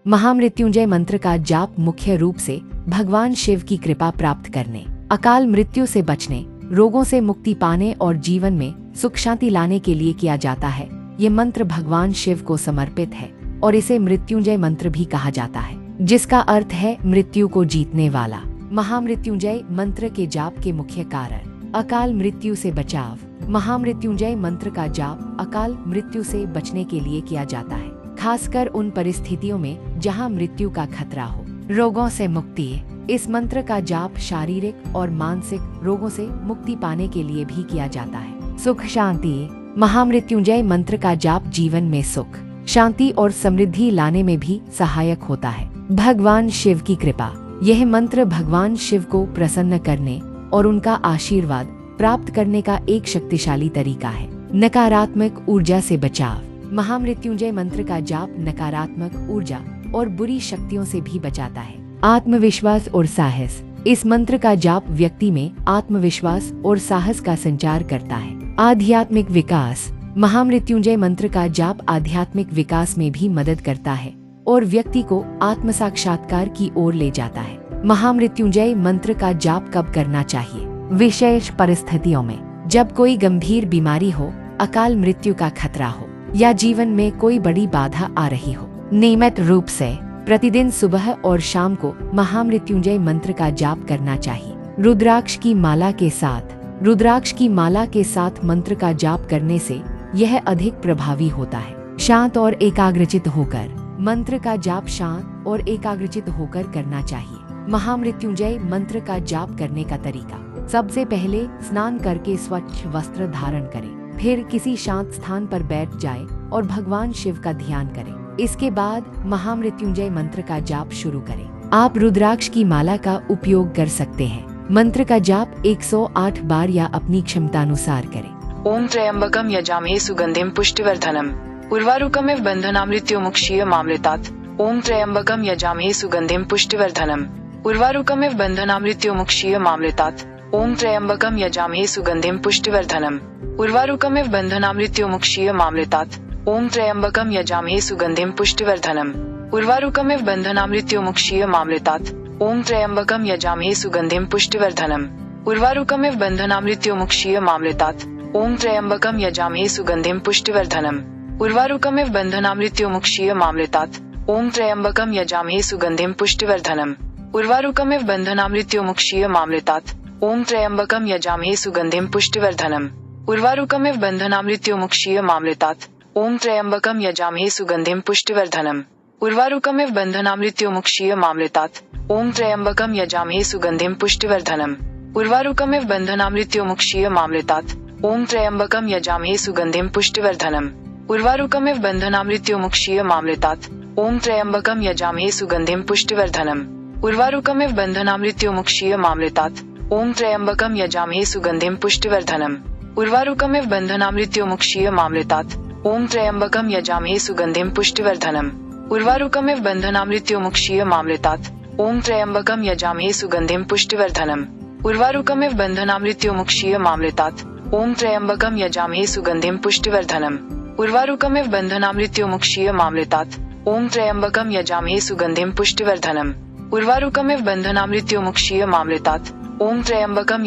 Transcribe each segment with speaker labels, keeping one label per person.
Speaker 1: महामृत्युंजय मंत्र का जाप मुख्य रूप से भगवान शिव की कृपा प्राप्त करने, अकाल मृत्यु से बचने, रोगों से मुक्ति पाने और जीवन में सुख शांति लाने के लिए किया जाता है। ये मंत्र भगवान शिव को समर्पित है और इसे मृत्युंजय मंत्र भी कहा जाता है, जिसका अर्थ है मृत्यु को जीतने वाला। महामृत्युंजय मंत्र के जाप के मुख्य कारण: अकाल मृत्यु से बचाव। महामृत्युंजय मंत्र का जाप अकाल मृत्यु से बचने के लिए किया जाता है, खासकर उन परिस्थितियों में जहां मृत्यु का खतरा हो। रोगों से मुक्ति। इस मंत्र का जाप शारीरिक और मानसिक रोगों से मुक्ति पाने के लिए भी किया जाता है। सुख शांति। महामृत्युंजय मंत्र का जाप जीवन में सुख, शांति और समृद्धि लाने में भी सहायक होता है। भगवान शिव की कृपा। यह मंत्र भगवान शिव को प्रसन्न करने और उनका आशीर्वाद प्राप्त करने का एक शक्तिशाली तरीका है। नकारात्मक ऊर्जा से बचाव। महामृत्युंजय मंत्र का जाप नकारात्मक ऊर्जा और बुरी शक्तियों से भी बचाता है। आत्मविश्वास और साहस। इस मंत्र का जाप व्यक्ति में आत्मविश्वास और साहस का संचार करता है। आध्यात्मिक विकास। महामृत्युंजय मंत्र का जाप आध्यात्मिक विकास में भी मदद करता है और व्यक्ति को आत्म साक्षात्कार की ओर ले जाता है। महामृत्युंजय मंत्र का जाप कब करना चाहिए? विशेष परिस्थितियों में, जब कोई गंभीर बीमारी हो, अकाल मृत्यु का खतरा हो या जीवन में कोई बड़ी बाधा आ रही हो। नियमित रूप से प्रतिदिन सुबह और शाम को महामृत्युंजय मंत्र का जाप करना चाहिए। रुद्राक्ष की माला के साथ। रुद्राक्ष की माला के साथ मंत्र का जाप करने से यह अधिक प्रभावी होता है। शांत और एकाग्रचित होकर। मंत्र का जाप शांत और एकाग्रचित होकर करना चाहिए। महामृत्युंजय मंत्र का जाप करने का तरीका: सबसे पहले स्नान करके स्वच्छ वस्त्र धारण करें, फिर किसी शांत स्थान पर बैठ जाएं और भगवान शिव का ध्यान करें। इसके बाद महामृत्युंजय मंत्र का जाप शुरू करें। आप रुद्राक्ष की माला का उपयोग कर सकते हैं। मंत्र का जाप 108 बार या अपनी क्षमतानुसार करें।
Speaker 2: ओम त्र्यंबकम यजामहे सुगंधिम पुष्टिवर्धनम उर्वारुकमिव बंधनामृत्युमुक्षीय मामृतात्। ओम त्र्यंबकम यजामहे सुगंधिम पुष्टिवर्धनम उर्वारुकमिव बंधनामृत्युमुक्षीय मामृतात्। ओम त्र्यंबकम यजामहे सुगंधिम पुष्टिवर्धनम उर्वारुकमिव बंधनामृत्युमुक्षीय मामृतात्। ओम त्र्यंबकम यजामहे सुगंधिम पुष्टिवर्धनम उर्वारुकमिव बंधनामृत्युमुक्षीय मामृतात्। ओम त्र्यंबकम यजामहे सुगंधिम पुष्टिवर्धनम उर्वारुकमिव बंधनामृत्युमुक्षीय मामृतात्। ओम त्र्यंबकम यजामहे सुगंधिम पुष्टिवर्धनम उर्वारुकमिव बंधनामृत्युमुक्षीय मामृतात्। ओम त्र्यंबकम यजामहे सुगंधिम पुष्टिवर्धनम उर्वारुकमिव बंधनामृत्युमुक्षीय मामृतात्। ओम त्र्यंबकम यजामहे सुगंधिम पुष्टिवर्धनम उर्वारुकमिव बंधनामृत्युमुक्षीय मामृतात्। ओम त्र्यंबकम यजामहे सुगंधिम पुष्टिवर्धनम उर्वारुकमिव बंधनामृत्युमुक्षीय मामृतात्। ओम त्र्यंबकम यजामहे सुगंधिम पुष्टिवर्धनम उर्वारुकमिव बंधनामृत्युमुक्षीय मामृतात्। ओम त्र्यंबकम यजामहे सुगंधिम पुष्टिवर्धनम उर्वारुकमिव बंधनामृत्युमुक्षीय मामृतात्। ओम त्र्यंबकम यजामहे सुगंधिम पुष्टिवर्धनम उर्वारुकमिव बंधनामृत्युमुक्षीय मामृतात्। ओम त्र्यंबकम यजामहे सुगंधिम पुष्टिवर्धनम उर्वारुकमिव बंधनामृत्युमुक्षीय मामृतात्। ओम त्र्यंबकम यजामहे सुगंधिम पुष्टिवर्धनम उर्वारुकमिव बंधनामृत्युमुक्षीय मामृतात्। ओम त्र्यंबकम यजामहे सुगंधिम पुष्टिवर्धनम उर्वारुकमिव बंधनामृत्युमुक्षीय मामृतात्। ओम त्र्यंबकम यजामहे सुगंधिम पुष्टिवर्धनम उर्वारुकमिव बंधनामृत्युमुक्षीय मामृतात्। ओम त्र्यंबकम यजामहे सुगंधिम पुष्टिवर्धनम उर्वारुकमिव बंधनामृत्युमुक्षीय मामृतात्। ओम त्र्यंबकम यजामहे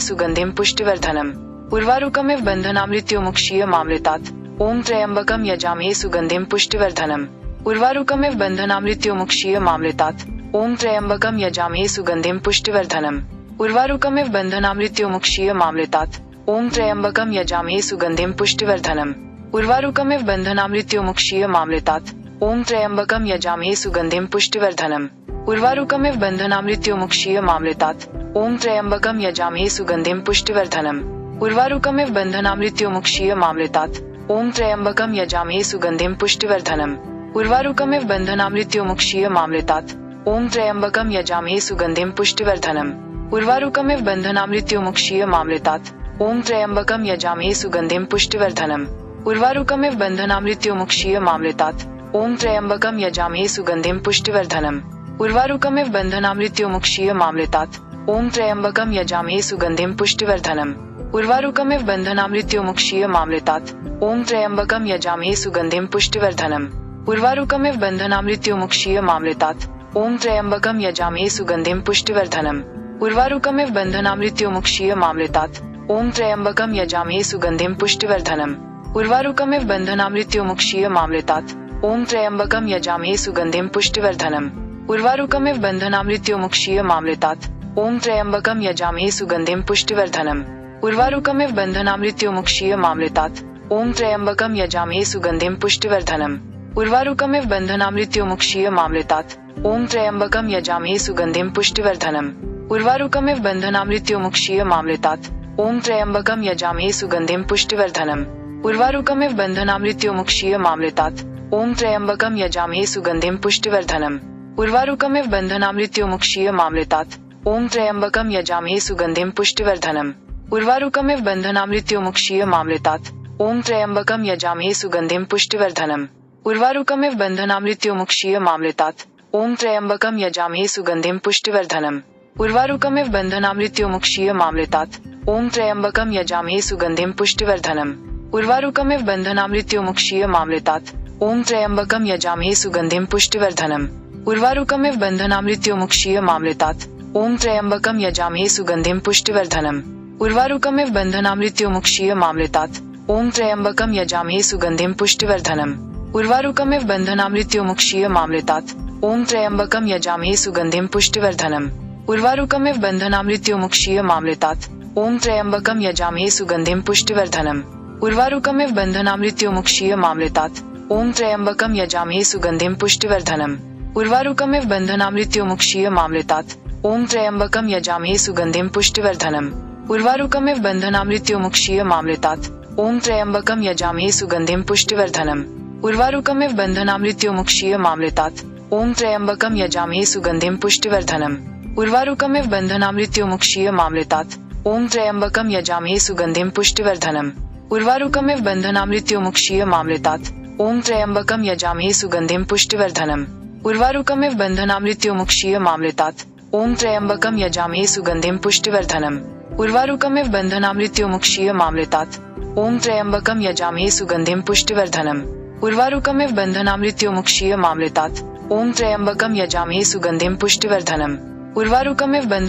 Speaker 2: सुगंधिम पुष्टिवर्धनम उर्वारुकमिव बंधनामृत्युमुक्षीय मामृतात्। ओम त्र्यंबकम यजामहे सुगंधिम पुष्टिवर्धनम उर्वारुकमिव बंधनामृत्युमुक्षीय मामृतात्। ओम त्र्यंबकम यजामहे सुगंधिम पुष्टिवर्धनम उर्वारुकमिव बंधनामृत्युमुक्षीय मामृतात्। ओम त्र्यंबकम यजामहे सुगंधिम पुष्टिवर्धनम उर्वारुकमिव बंधनामृत्युमुक्षीय मामृतात्। ओम त्र्यंबकम यजामहे सुगंधिम पुष्टिवर्धनम उर्वारुकमिव बंधनामृत्युमुक्षीय मामृतात्। ओम त्र्यंबकम यजामहे सुगंधिम पुष्टिवर्धनम उर्वारुकमिव बंधनामृत्युमुक्षीय मामृतात्। ओम त्र्यंबकम यजामहे सुगंधिम पुष्टिवर्धनम उर्वारुकमिव बंधनामृत्युमुक्षीय मामृतात्। ओम त्र्यंबकम यजामहे सुगंधिम पुष्टिवर्धनम उर्वारुकमिव बंधनामृत्युमुक्षीय मामृतात्। ओम त्र्यंबकम यजामहे सुगंधिम पुष्टिवर्धनम उर्वारुकमिव बंधनामृत्युमुक्षीय मामृतात्। ओम त्र्यंबकम यजामहे सुगंधिम पुष्टिवर्धनम उर्वारुकमिव बंधनामृत्युमुक्षीय मामृतात्। ओम त्र्यंबकम यजामहे सुगंधिम पुष्टिवर्धनम उर्वारुकमिव बंधनामृत्युमुक्षीय मामृतात्। ओम त्र्यंबकम यजामहे सुगंधिम पुष्टिवर्धनम उर्वारुकमिव बन्धनामृत्युमुक्षीयमामृतात् ओम त्र्यम्बकं यजामहे सुगन्धिं पुष्टिवर्धनम् उर्वारुकमिव बन्धनामृत्युमुक्षीयमामृतात् ओम त्र्यम्बकं यजामहे सुगन्धिं पुष्टिवर्धनम् उर्वारुकमिव बन्धनामृत्युमुक्षीयमामृतात् ओम त्र्यम्बकं यजामहे सुगन्धिं पुष्टिवर्धनम् उर्वारुकमिव बन्धनामृत्युमुक्षीयमामृतात् ओम त्र्यम्बकं यजामहे सुगन्धिं पुष्टिवर्धनम् उर्वारुकमिव बन्धनामृत्युमुक्षीयमामृतात् ओम त्र्यम्बकं यजामहे सुगन्धिं पुष्टिवर्धनम् उर्वारुकमिव बन्धनामृत्युमुक्षीयमामृतात् ओम त्र्यम्बकं यजामहे सुगन्धिं पुष्टिवर्धनम् उर्वारुकमिव बन्धनामृत्युमुक्षीयमामृतात् ओम त्र्यम्बकं यजामहे सुगन्धिं पुष्टिवर्धनम् उर्वारुकमिव बन्धनामृत्युमुक्षीयमामृतात् ओम त्र्यम्बकं यजामहे सुगन्धिं पुष्टिवर्धनम् उर्वारुकमिव बन्धनामृत्युमुक्षीयमामृतात् ओम त्र्यम्बकं यजामहे सुगन्धिं पुष्टिवर्धनम् उर्वारुकमिव बन्धनामृत्युमुक्षीयमामृतात् ओम त्र्यम्बकं यजामहे सुगन्धिं पुष्टिवर्धनम् उर्वारुकमिव बन्धनामृत्युमुक्षीयमामृतात् ओम त्र्यम्बकं यजामहे सुगन्धिं पुष्टिवर्धनम् उर्वारुकमिव बन्धनामृत्युमुक्षीयमामृतात् ओम त्र्यम्बकं यजामहे सुगन्धिं पुष्टिवर्धनम् उर्वारुकमिव बन्धनामृत्युमुक्षीयमामृतात् ओम त्र्यम्बकं यजामहे सुगन्धिं पुष्टिवर्धनम् उर्वारुकमिव बन्धनामृत्युमुक्षीयमामृतात् ओम त्र्यम्बकं यजामहे सुगन्धिं पुष्टिवर्धनम् उर्वारुकमिव बन्धनामृत्युमुक्षीयमामृतात् ओम त्र्यम्बकं यजामहे सुगन्धिं पुष्टिवर्धनम् उर्वारुकमिव बन्धनामृत्युमुक्षीयमामृतात् ओम त्र्यम्बकं यजामहे सुगन्धिं पुष्टिवर्धनम् उर्वारुकमिव बन्धनामृत्युमुक्षीयमामृतात् ओम त्र्यम्बकं यजामहे सुगन्धिं पुष्टिवर्धनम् उर्वारुकमिव बन्धनामृत्युमुक्षीयमामृतात् ओम त्र्यम्बकं यजामहे सुगन्धिं पुष्टिवर्धनम् उर्वारुकमिव बन्धनामृत्युमुक्षीयमामृतात् ओम त्र्यम्बकं यजामहे सुगन्धिं पुष्टिवर्धनम् उर्वारुकमिव बन्धनामृत्युमुक्षीयमामृतात् ओम त्र्यम्बकं यजामहे सुगन्धिं पुष्टिवर्धनम् उर्वारुकमिव बन्धनामृत्युमुक्षीयमामृतात् ओम त्र्यम्बकं यजामहे सुगन्धिं पुष्टिवर्धनम् उर्वारुकमिव बन्धनामृत्युमुक्षीयमामृतात् ओम त्र्यम्बकं यजामहे सुगन्धिं पुष्टिवर्धनम् उर्वारुकमिव बन्धनामृत्युमुक्षीयमामृतात् ओम त्र्यम्बकं यजामहे सुगन्धिं पुष्टिवर्धनम् उर्वारुकमिव बन्धनामृत्युमुक्षीयमामृतात् ओम त्र्यम्बकं यजामहे सुगन्धिं पुष्टिवर्धनम् उर्वारुकमिव बन्धनामृत्युमुक्षीयमामृतात् ओम त्र्यम्बकं यजामहे सुगन्धिं पुष्टिवर्धनम् उर्वारुकमिव बन्धनामृत्युमुक्षीयमामृतात् ओम त्र्यम्बकं यजामहे सुगन्धिं पुष्टिवर्धनम् उर्वारुकमिव बन्धनामृत्युमुक्षीयमामृतात्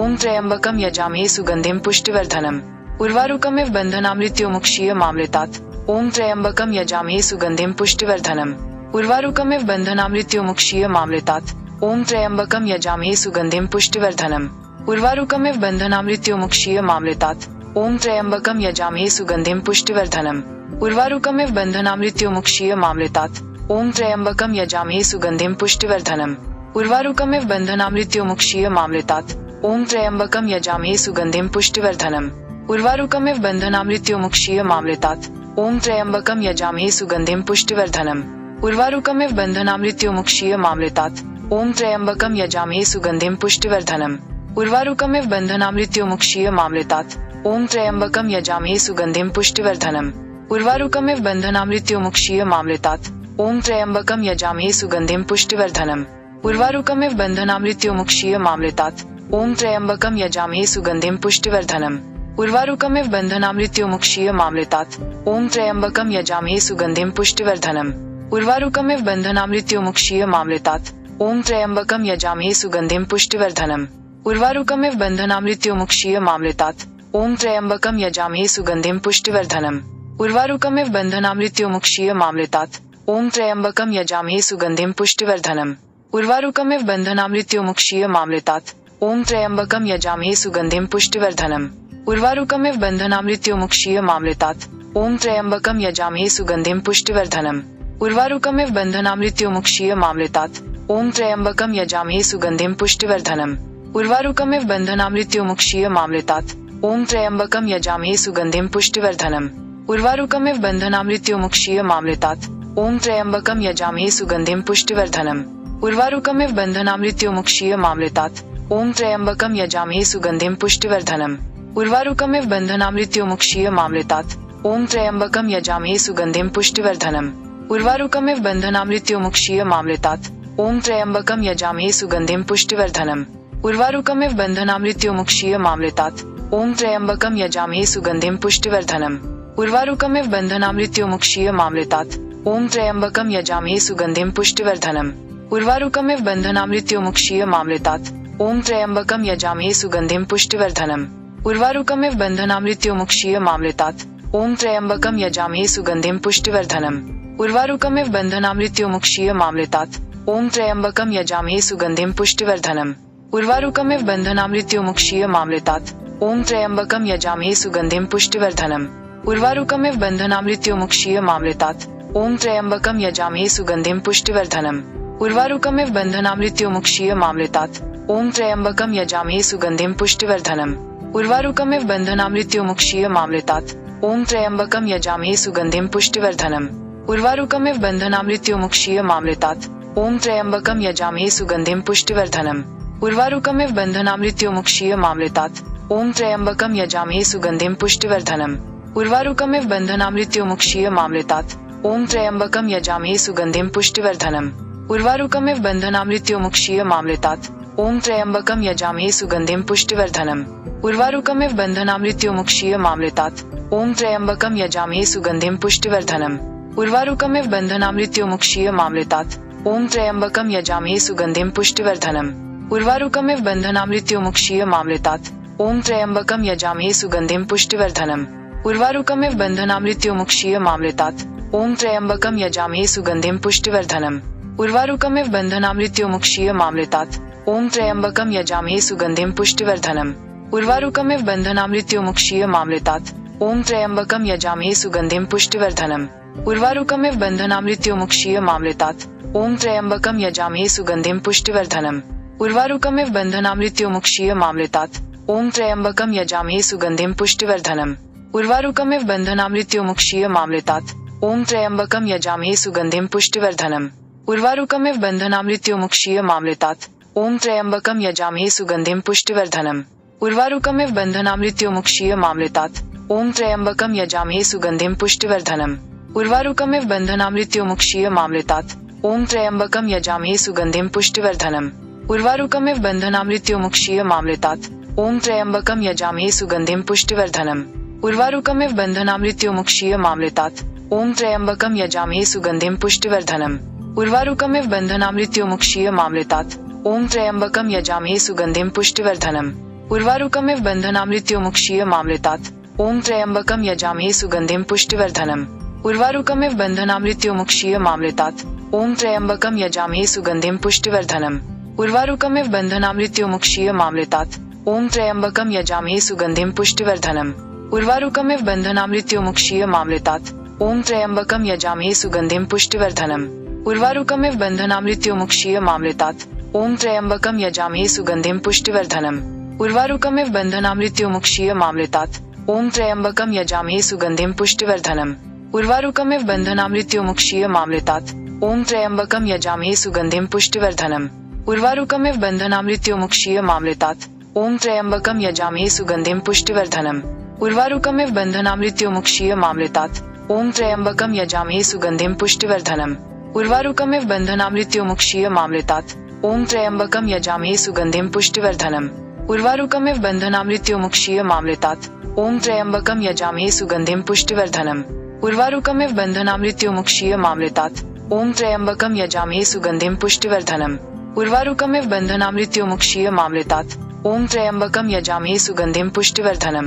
Speaker 2: ओम त्र्यम्बकं यजामहे सुगन्धिं पुष्टिवर्धनम् उर्वारुकमिव बन्धनामृत्युमुक्षीयमामृतात् ओम त्र्यम्बकं यजामहे सुगन्धिं पुष्टिवर्धनम् उर्वारुकमिव बन्धनामृत्युमुक्षीयमामृतात् ओम त्र्यम्बकं यजामहे सुगन्धिं पुष्टिवर्धनम् उर्वारुकमिव बन्धनामृत्युमुक्षीयमामृतात् ओम त्र्यम्बकं यजामहे सुगन्धिं पुष्टिवर्धनम् उर्वारुकमिव बन्धनामृत्युमुक्षीयमामृतात् ओम त्र्यम्बकं यजामहे सुगन्धिं पुष्टिवर्धनम् उर्वारुकमिव बन्धनामृत्युमुक्षीयमामृतात् ओम त्र्यम्बकं यजामहे सुगन्धिं पुष्टिवर्धनम् उर्वारुकमिव बन्धनामृत्युमुक्षीयमामृतात् ओम त्र्यम्बकं यजामहे सुगन्धिं पुष्टिवर्धनम् उर्वारुकमिव बन्धनामृत्युमुक्षीयमामृतात् ओम त्र्यम्बकं यजामहे सुगन्धिं पुष्टिवर्धनम् उर्वारुकमिव बन्धनामृत्युमुक्षीयमामृतात् ओम त्र्यम्बकं यजामहे सुगन्धिं पुष्टिवर्धनम् उर्वारुकमिव बन्धनामृत्युमुक्षीयमामृतात् ओम त्र्यम्बकं यजामहे सुगन्धिं पुष्टिवर्धनम् उर्वारुकमिव बन्धनामृत्युमुक्षीयमामृतात् ओम त्र्यम्बकं यजामहे सुगन्धिं पुष्टिवर्धनम् उर्वारुकमिव बन्धनामृत्युमुक्षीयमामृतात् ओम त्र्यम्बकं यजामहे सुगन्धिं पुष्टिवर्धनम् उर्वारुकमिव बन्धनामृत्युमुक्षीयमामृतात् ओम त्र्यम्बकं यजामहे सुगन्धिं पुष्टिवर्धनम् उर्वारुकमिव बन्धनामृत्युमुक्षीयमामृतात् ओम त्र्यम्बकं यजामहे सुगन्धिं पुष्टिवर्धनम् उर्वारुकमिव बन्धनामृत्युमुक्षीयमामृतात् ओम त्र्यम्बकं यजामहे सुगन्धिं पुष्टिवर्धनम् उर्वारुकमिव बन्धनामृत्युमुक्षीयमामृतात् ओम त्र्यम्बकं यजामहे सुगन्धिं पुष्टिवर्धनम् उर्वारुकमिव बन्धनामृत्युमुक्षीयमामृतात् ओम त्र्यम्बकं यजामहे सुगन्धिं पुष्टिवर्धनम् उर्वारुकमिव बन्धनामृत्युमुक्षीयमामृतात् ओम त्र्यम्बकं यजामहे सुगन्धिं पुष्टिवर्धनम् उर्वारुकमिव बन्धनामृत्युमुक्षीयमामृतात् ओम त्र्यम्बकं यजामहे सुगन्धिं पुष्टिवर्धनम् उर्वारुकमिव बन्धनामृत्युमुक्षीयमामृतात् ओम त्र्यम्बकं यजामहे सुगन्धिं पुष्टिवर्धनम् उर्वारुकमिव बन्धनामृत्युमुक्षीयमामृतात् ओम त्र्यम्बकं यजामहे सुगन्धिं पुष्टिवर्धनम् उर्वारुकमिव बन्धनामृत्युमुक्षीयमामृतात् ओम त्र्यम्बकं यजामहे सुगन्धिं पुष्टिवर्धनम् उर्वारुकमिव बन्धनामृत्युमुक्षीयमामृतात् ओम त्र्यम्बकं यजामहे सुगन्धिं पुष्टिवर्धनम् उर्वारुकमिव बन्धनामृत्युमुक्षीयमामृतात् ओम त्र्यम्बकं यजामहे सुगन्धिं पुष्टिवर्धनम् उर्वारुकमिव बन्धनामृत्युमुक्षीयमामृतात् ओम त्र्यंबकम यजामहे सुगंधिम पुष्टिवर्धनम उर्वारुकमिव बंधनामृत्युमुक्षीय मामृतात् ओम त्र्यंबकम यजामहे सुगंधिम पुष्टिवर्धनम उर्वारुकमिव बंधनामृत्युमुक्षीय मामृतात् ओम त्र्यंबकम यजामहे सुगंधिम पुष्टिवर्धनम उर्वारुकमिव बंधनामृत्युमुक्षीय मामृतात् ओम त्र्यंबकम यजामहे सुगंधिम पुष्टिवर्धनम उर्वारुकमिव बंधनामृत्युमुक्षीय मामृतात् ओम त्र्यंबकम यजामहे सुगंधिम पुष्टिवर्धनम उर्वारुकमिव बंधनामृत्युमुक्षीय मामृतात् ओम त्र्यंबकम यजामहे सुगंधिम पुष्टिवर्धनम उर्वारुकमिव बंधनामृत्युमुक्षीय मामृतात् ओम त्र्यंबकम यजामहे सुगंधिम पुष्टिवर्धनम उर्वारुकमिव बंधनामृत्युमुक्षीय मामृतात् ओम त्र्यंबकम यजामहे सुगंधिम पुष्टिवर्धनम उर्वारुकमिव बंधनामृत्युमुक्षीय मामृतात् ओम त्र्यंबकम यजामहे सुगंधिम पुष्टिवर्धनम उर्वारुकमिव बंधनामृत्युमुक्षीय मामृतात् ओम त्र्यंबकम यजामहे सुगंधिम पुष्टिवर्धनम उर्वारुकमिव बंधनामृत्युमुक्षीय मामृतात् ओम त्र्यंबकम यजामहे सुगंधिम पुष्टिवर्धनम उर्वारुकमिव बंधनामृत्युमुक्षीय मामृतात् ओम त्र्यंबकम यजामहे सुगंधिम पुष्टिवर्धनम उर्वारुकमिव बंधनामृत्युमुक्षीय मामृतात् ओम त्र्यंबकम यजामहे सुगंधिम पुष्टिवर्धनम उर्वारुकमिव बंधनामृत्युमुक्षीय मामृतात् ओम त्र्यंबकम यजामहे सुगंधिम पुष्टिवर्धनम उर्वारुकमिव बंधनामृत्युमुक्षीय मामृतात् ओम त्र्यंबकम यजामहे सुगंधिम पुष्टिवर्धनम उर्वारुकमिव बंधनामृत्युमुक्षीय मामृतात् ओम त्र्यंबकम यजामहे सुगंधिम पुष्टिवर्धनम उर्वारुकमिव बंधनामृत्युमुक्षीय मामृतात् ओम त्र्यंबकम यजामहे सुगंधिम पुष्टिवर्धनम उर्वारुकमिव बंधनामृत्युमुक्षीय मामृतात् ओम त्र्यंबकम यजामहे सुगंधिम पुष्टिवर्धनम उर्वारुकमिव बंधनामृत्युमुक्षीय मामृतात् ओम त्र्यंबकम यजामहे सुगंधिम पुष्टिवर्धनम उर्वारुकमिव बंधनामृत्युमुक्षीय मामृतात् ओम त्र्यंबकम यजामहे सुगंधिम पुष्टिवर्धनम उर्वारुकमिव बंधनामृत्युमुक्षीय मामृतात् ओम त्र्यंबकम यजामहे सुगंधिम पुष्टिवर्धनम उर्वारुकमिव बंधनामृत्युमुक्षीय मामृतात् ओम त्र्यंबकम यजामहे सुगंधिम पुष्टिवर्धनम उर्वारुकमिव बंधनामृत्युमुक्षीय मामृतात् ओम त्र्यंबकम यजामहे सुगंधिम पुष्टिवर्धनम उर्वारुकमिव बंधनामृत्युमुक्षीय मामृतात् ओम त्र्यंबकम यजामहे सुगंधिम पुष्टिवर्धनम उर्वारुकमिव बंधनामृत्युमुक्षीय मामृतात् ओम त्र्यंबकम यजामहे सुगंधिम पुष्टिवर्धनम उर्वारुकमिव बंधनामृत्युमुक्षीय मामृतात् ओम त्र्यंबकम यजामहे सुगंधिम पुष्टिवर्धनम उर्वारुकमिव बंधनामृत्युमुक्षीय मामृतात् ओम त्र्यंबकम यजामहे सुगंधिम पुष्टिवर्धनम उर्वारुकमिव बंधनामृत्युमुक्षीय मामृतात् ओम त्र्यंबकम यजामहे सुगंधिम पुष्टिवर्धनम उर्वारुकमिव बंधनामृत्युमुक्षीय मामृतात् ओम त्र्यंबकम यजामहे सुगंधिम पुष्टिवर्धनम उर्वारुकमिव बंधनामृत्युमुक्षीय मामृतात् ओम त्र्यंबकम यजामहे सुगंधिम पुष्टिवर्धनम उर्वारुकमिव बंधनामृत्युमुक्षीय मामृतात् ओम त्र्यंबकम यजामहे सुगंधिम पुष्टिवर्धनम उर्वारुकमिव बंधनामृत्युमुक्षीय मामृतात् ओम त्र्यंबकम यजामहे सुगंधिम पुष्टिवर्धनम उर्वारुकमिव बंधनामृत्युमुक्षीय मामृतात् ओम त्र्यंबकम यजामहे सुगंधिम पुष्टिवर्धनम उर्वारुकमिव बंधनामृत्युमुक्षीय मामृतात् ओम त्र्यंबकम यजामहे सुगंधिम पुष्टिवर्धनम उर्वारुकमिव बंधनामृत्युमुक्षीय मामृतात् ओम त्र्यंबकम यजामहे सुगंधिम पुष्टिवर्धनम उर्वारुकमिव बंधनामृत्युमुक्षीय मामृतात् ओम त्र्यंबकम यजामहे सुगंधिम पुष्टिवर्धनम उर्वारुकमिव बंधनामृत्युमुक्षीय मामृतात् ओम त्र्यंबकम यजामहे सुगंधिम पुष्टिवर्धनम उर्वारुकमिव बंधनामृत्युमुक्षीय मामृतात् ओम त्र्यंबकम यजामहे सुगंधिम पुष्टिवर्धनम उर्वारुकमिव बंधनामृत्युमुक्षीय मामृतात् ओम त्र्यंबकम यजामहे सुगंधिम पुष्टिवर्धनम उर्वारुकमिव बंधनामृत्युमुक्षीय मामृतात् ओम त्र्यंबकम यजामहे सुगंधिम पुष्टिवर्धनम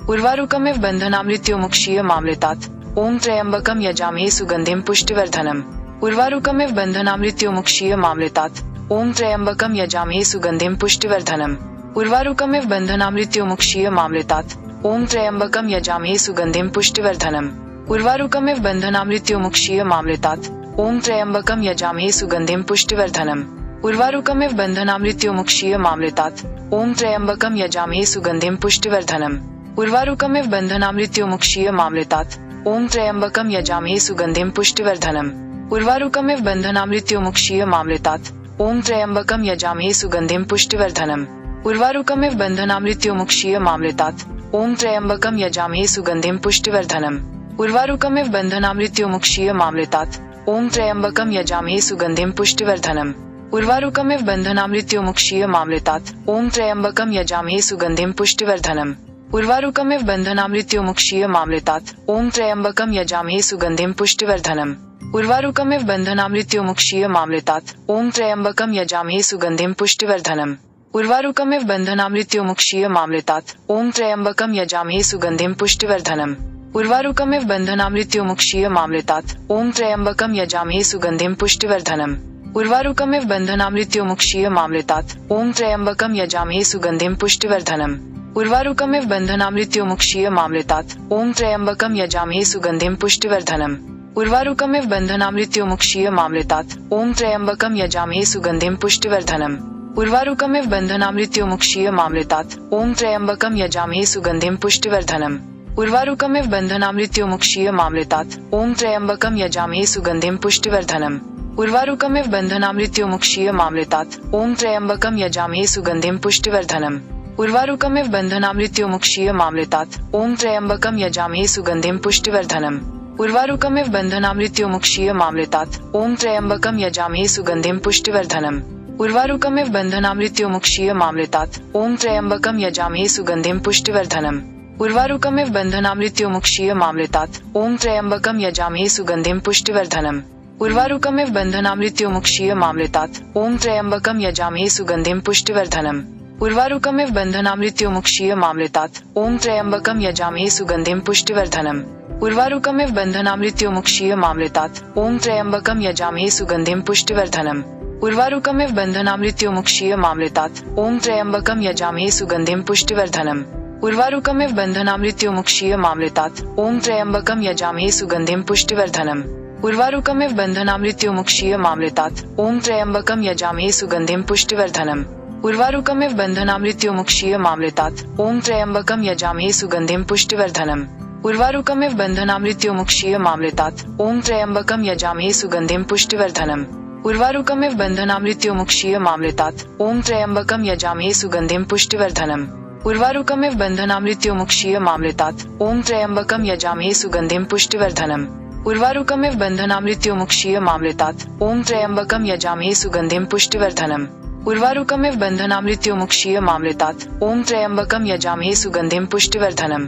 Speaker 2: उर्वारुकमिव बंधनामृत्युमुक्षीय मामृतात् ओम त्र्यंबकम यजामहे सुगंधिम पुष्टिवर्धनम उर्वारुकमिव बंधनामृत्युमुक्षीय मामृतात् ओम त्र्यंबकम यजामहे सुगंधिम पुष्टिवर्धनम उर्वारुकमिव बंधनामृत्युमुक्षीय मामृतात् ओम त्र्यंबकम यजामहे सुगंधिम पुष्टिवर्धनम उर्वारुकमिव बंधनामृत्युमुक्षीय मामृतात् ओम त्र्यंबकम यजामहे सुगंधिम पुष्टिवर्धनम उर्वारुकमिव बंधनामृत्युमुक्षीय मामृतात् ओम त्र्यंबकम यजामहे सुगंधिम पुष्टिवर्धनम उर्वारुकमिव बंधनामृत्युमुक्षीय मामृतात् ओम त्र्यंबकम यजामहे सुगंधिम पुष्टिवर्धनम उर्वारुकमिव बंधनामृत्युमुक्षीय मामृतात् ओम त्र्यंबकम यजामहे सुगंधिम पुष्टिवर्धनम उर्वारुकमिव बंधनामृत्युमुक्षीय मामृतात् ओम त्र्यंबकम यजामहे सुगंधिम पुष्टिवर्धनम उर्वारुकमिव बंधनामृत्युमुक्षीय मामृतात् ओम त्र्यंबकम यजामहे सुगंधिम पुष्टिवर्धनम उर्वारुकमिव बंधनामृत्युमुक्षीय मामृतात् ओम त्र्यंबकम यजामहे सुगंधिम पुष्टिवर्धनम उर्वारुकमिव बन्धनामृत्युमुक्षीय मामृतात् ओम त्र्यम्बकं यजामहे सुगन्धिं पुष्टिवर्धनम् उर्वारुकमिव बन्धनामृत्युमुक्षीय मामृतात् ओम त्र्यम्बकं यजामहे सुगन्धिं पुष्टिवर्धनम् उर्वारुकमिव बन्धनामृत्युमुक्षीय मामृतात् ओम त्र्यम्बकं यजामहे सुगन्धिं पुष्टिवर्धनम् उर्वारुकमिव बन्धनामृत्युमुक्षीय मामृतात् ओम त्र्यम्बकं यजामहे सुगन्धिं पुष्टिवर्धनम् उर्वारुकमिव बन्धनामृत्युमुक्षीय मामृतात् ओम त्र्यम्बकं यजामहे सुगन्धिं पुष्टिवर्धनम् उर्वारुकमिव बन्धनामृत्युमुक्षीय मामृतात् ओम त्र्यम्बकं यजामहे सुगन्धिं पुष्टिवर्धनम् उर्वारुकमिव बन्धनामृत्युमुक्षीय मामृतात् ओम त्र्यम्बकं यजामहे सुगन्धिं पुष्टिवर्धनम् उर्वारुकमिव बन्धनामृत्युमुक्षीय मामृतात् ओम त्र्यम्बकं यजामहे सुगन्धिं पुष्टिवर्धनम् उर्वारुकमिव बन्धनामृत्युमुक्षीय मामृतात् ओम त्र्यम्बकं यजामहे सुगन्धिं पुष्टिवर्धनम् उर्वारुकमिव बन्धनामृत्युमुक्षीय मामृतात् ओम त्र्यम्बकं यजामहे सुगन्धिं पुष्टिवर्धनम् उर्वारुकमिव बन्धनामृत्युमुक्षीय मामृतात् ओम त्र्यम्बकं यजामहे सुगन्धिं पुष्टिवर्धनम् उर्वारुकमिव बन्धनामृत्युमुक्षीय मामृतात् ओम त्र्यम्बकं यजामहे सुगन्धिं पुष्टिवर्धनम् उर्वारुकमिव बन्धनामृत्युमुक्षीय मामृतात् ओम त्र्यम्बकं यजामहे सुगन्धिं पुष्टिवर्धनम् उर्वारुकमिव बन्धनामृत्युमुक्षीय मामृतात् ओम त्र्यम्बकं यजामहे सुगन्धिं पुष्टिवर्धनम् उर्वारुकमिव बन्धनामृत्युमुक्षीय मामृतात् ओम त्र्यम्बकं यजामहे सुगन्धिं पुष्टिवर्धनम् उर्वारुकमिव बन्धनामृत्युमुक्षीय मामृतात् ओम त्र्यम्बकं यजामहे सुगन्धिं पुष्टिवर्धनम् उर्वारुकमिव बन्धनामृत्युमुक्षीय मामृतात् ओम त्र्यम्बकं यजामहे सुगन्धिं पुष्टिवर्धनम् उर्वारुकमिव बन्धनामृत्युमुक्षीय मामृतात् ओम त्र्यम्बकं यजामहे सुगन्धिं पुष्टिवर्धनम् उर्वारुकमिव बन्धनामृत्युमुक्षीय मामृतात् ओम त्र्यम्बकं यजामहे सुगन्धिं पुष्टिवर्धनम् उर्वारुकमिव बन्धनामृत्युमुक्षीय मामृतात् ओम त्र्यम्बकं यजामहे सुगन्धिं पुष्टिवर्धनम् उर्वारुकमिव बन्धनामृत्युमुक्षीय मामृतात् ओम त्र्यम्बकं यजामहे सुगन्धिं पुष्टिवर्धनम् उर्वारुकमिव बन्धनामृत्युमुक्षीय मामृतात् ओम त्र्यम्बकं यजामहे सुगन्धिं पुष्टिवर्धनम् उर्वारुकमिव बन्धनामृत्युमुक्षीय मामृतात् ओम त्र्यम्बकं यजामहे सुगन्धिं पुष्टिवर्धनम् उर्वारुकमिव बन्धनामृत्युमुक्षीय मामृतात् ओम त्र्यम्बकं यजामहे सुगन्धिं पुष्टिवर्धनम् उर्वारुकमिव बन्धनामृत्युमुक्षीय मामृतात् ओम त्र्यम्बकं यजामहे सुगन्धिं पुष्टिवर्धनम् उर्वारुकमिव बन्धनामृत्युमुक्षीय मामृतात् ओम त्र्यम्बकं यजामहे सुगन्धिं पुष्टिवर्धनम्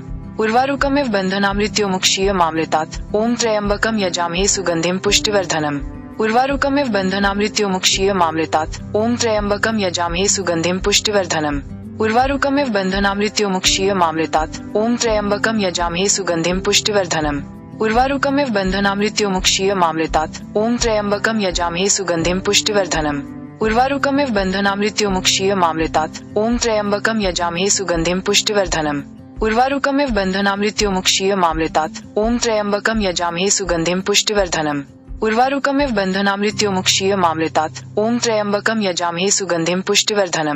Speaker 2: उर्वारुकमिव बन्धनामृत्युमुक्षीय मामृतात् ओम त्र्यम्बकं यजामहे सुगन्धिं पुष्टिवर्धनम् उर्वारुकमिव बन्धनामृत्युमुक्षीय मामृतात् ओम त्र्यम्बकं यजामहे सुगन्धिं पुष्टिवर्धनम् उर्वारुकमिव बन्धनामृत्युमुक्षीय मामृतात् ओम त्र्यम्बकं यजामहे सुगन्धिं पुष्टिवर्धनम् उर्वारुकमिव बन्धनामृत्युमुक्षीय मामृतात् ओम त्र्यम्बकं यजामहे सुगन्धिं पुष्टिवर्धनम् उर्वारुकमिव बन्धनामृत्युमुक्षीय मामृतात् ओम त्र्यम्बकं यजामहे सुगन्धिं पुष्टिवर्धनम् उर्वारुकमिव बन्धनामृत्युमुक्षीय मामृतात् ओम त्र्यम्बकं यजामहे सुगन्धिं पुष्टिवर्धनम् उर्वारुकमिव बन्धनामृत्युमुक्षीय मामृतात् ओम त्र्यम्बकं यजामहे सुगन्धिं पुष्टिवर्धनम्